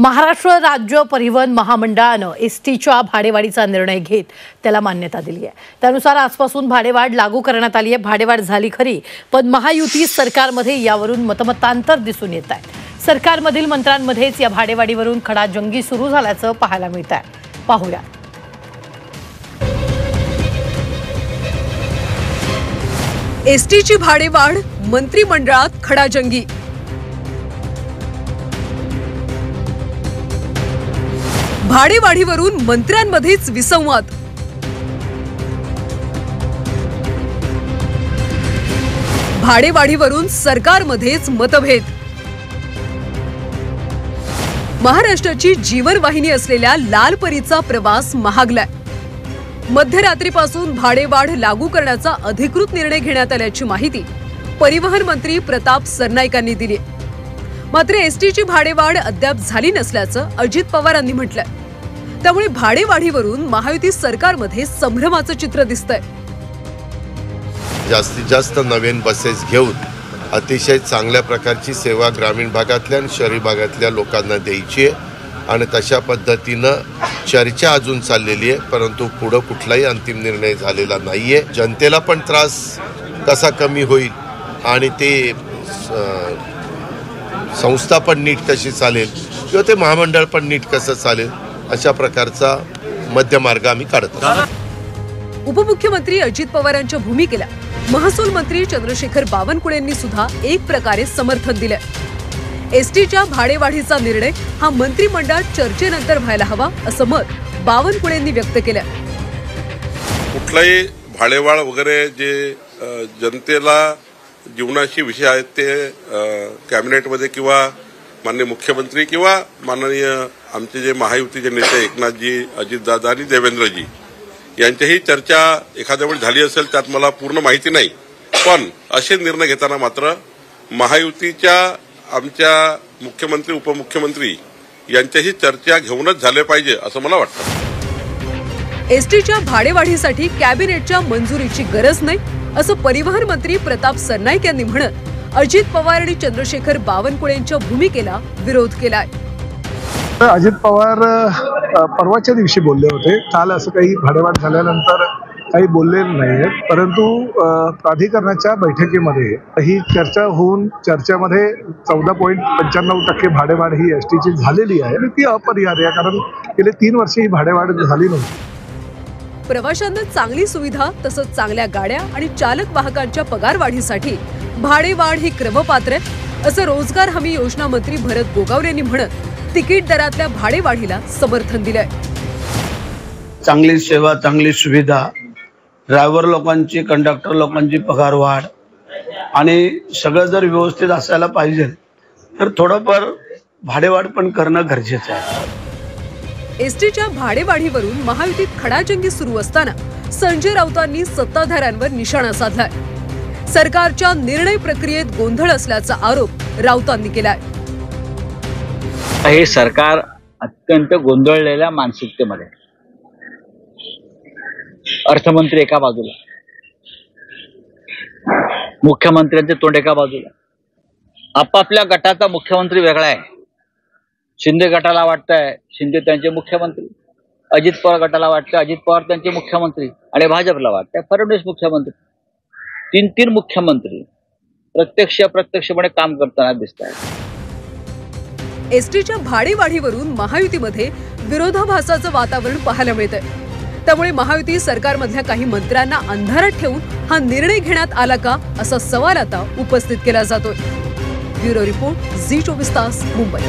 महाराष्ट्र राज्य परिवहन महामंडळानं एसटीच्या भाडेवाढीचा निर्णय घेत त्याला मान्यता दिली आहे। त्यानुसार आजपासून भाडेवाढ लागू करण्यात आली आहे। भाडेवाढ झाली खरी, पण महायुती सरकारमध्ये यावरून मतमतांतर दिसून येत आहे। सरकारमधील मंत्र्यांमध्येच या भाडेवाढीवरून खडाजंगी सुरू झाल्याचं पाहायला मिळत आहे। पाहूया। एसटीची भाडेवाढ, मंत्रिमंडळात खडाजंगी। भाडेवाढीवरून मंत्र्यांमध्येच विसंवाद। भाडेवाढीवरून सरकारमध्येच मतभेद। महाराष्ट्राची जीवनवाहिनी असलेल्या लालपरीचा प्रवास महागलाय। मध्यरात्रीपासून भाडेवाढ लागू करण्याचा अधिकृत निर्णय घेण्यात आल्याची माहिती परिवहन मंत्री प्रताप सरनाईकांनी दिली। मात्र एसटीची भाडेवाढ अद्याप झाली नसल्याचं अजित पवारांनी म्हटलंय। त्यामुळे भाडेवाढीवरून महायुती सरकारमध्ये संभ्रमाचं चित्र दिसतंय। जास्तीत जास्त नवीन बसेस घेऊन अतिशय चांगल्या प्रकारची सेवा ग्रामीण भागातल्या आणि शहरी भागातल्या लोकांना द्यायची आहे आणि तशा पद्धतीनं चर्चा अजून चाललेली आहे, परंतु पुढे कुठलाही अंतिम निर्णय झालेला नाहीये। जनतेला पण त्रास कसा कमी होईल आणि ते संस्था पण नीट कशी चालेल किंवा ते महामंडळ पण नीट कसं चालेल अशा प्रकारचा मध्यमार्ग आम्ही काढत आहोत। उपमुख्यमंत्री अजित पवारांच्या भूमिकेला महसूल मंत्री चंद्रशेखर बावनकुळेंनी सुद्धा एक प्रकारे समर्थन दिलंय। एसटीच्या भाडेवाढीचा निर्णय हा मंत्रिमंडळात चर्चेनंतर व्हायला हवा असं मत बावनकुळेंनी व्यक्त केलं। कुठलाही भाडेवाढ वगैरे जे जनतेला जीवनाशी विषय आहेत ते कॅबिनेटमध्ये किंवा माननीय मुख्यमंत्री किंवा माननीय आमचे जे महायुतीचे नेते एकनाथजी, अजितदादा आणि देवेंद्रजी यांच्याही चर्चा एखाद्या वेळी झाली असेल, त्यात मला पूर्ण माहिती नाही, पण असे निर्णय घेताना मात्र महायुतीच्या आमच्या मुख्यमंत्री उपमुख्यमंत्री यांच्याही चर्चा घेऊनच झाले पाहिजे असं मला वाटतं। एसटीच्या भाडेवाढीसाठी कॅबिनेटच्या मंजुरीची गरज नाही असं परिवहन मंत्री प्रताप सरनाईक यांनी म्हणत अजित पवार आणि चंद्रशेखर बावनकुळेंच्या भूमिकेला विरोध केलाय। अजित पवार परवाच्या दिवशी बोलले होते, काल असं काही भाडेवाढ झाल्यानंतर काही बोललेलं नाही, परंतु प्राधिकरणाच्या बैठकीमध्ये ही चर्चा होऊन चर्चेमध्ये 14.95% भाडेवाढ ही एसटीची झालेली आहे आणि ती अपरिहार्य, कारण गेले 3 वर्ष ही भाडेवाढ झाली नव्हती। प्रवाशांना चांगली सुविधा तसंच चांगल्या गाड्या आणि चालक वाहकांच्या पगारवाढीसाठी भाडेवाढ ही क्रमपात्र आहे असं रोजगार हमी योजना मंत्री भरत गोगावले यांनी म्हणत तिकीट दरातल्या भाडेवाढीला समर्थन दिलंय। चांगली सेवा, चांगली सुविधा, ड्रायव्हर लोकांची, कंडक्टर लोकांची पगारवाढ आणि सगळं जर व्यवस्थित असायला पाहिजे तर थोडंफार भाडेवाढ पण करणं गरजेचं आहे। एसटीच्या भाडेवाढीवरून महायुतीत खडाजंगी सुरू असताना संजय राऊतांनी सत्ताधाऱ्यांवर निशाणा साधलाय। सरकारच्या निर्णय प्रक्रियेत गोंधळ असल्याचा आरोप राऊतांनी केलाय। हे सरकार अत्यंत गोंधळलेल्या मानसिकतेमध्ये, अर्थमंत्री एका बाजूला, मुख्यमंत्र्यांचे तोंड एका बाजूला, आपापल्या गटाचा मुख्यमंत्री वेगळा आहे। शिंदे गटाला वाटतंय शिंदे त्यांचे मुख्यमंत्री, अजित पवार गटाला वाटतंय अजित पवार त्यांचे मुख्यमंत्री आणि भाजपला वाटतंय फडणवीस मुख्यमंत्री। 3 मुख्यमंत्री प्रत्यक्ष अप्रत्यक्षपणे काम करताना दिसत आहेत। एसटीच्या भाडेवाढीवरून महायुतीमध्ये विरोधाभासाचं वातावरण पाहायला मिळतंय। त्यामुळे महायुती सरकारमधल्या काही मंत्र्यांना अंधारात ठेवून हा निर्णय घेण्यात आला का असा सवाल आता उपस्थित केला जातोय। ब्युरो रिपोर्ट, झी 24 तास, मुंबई।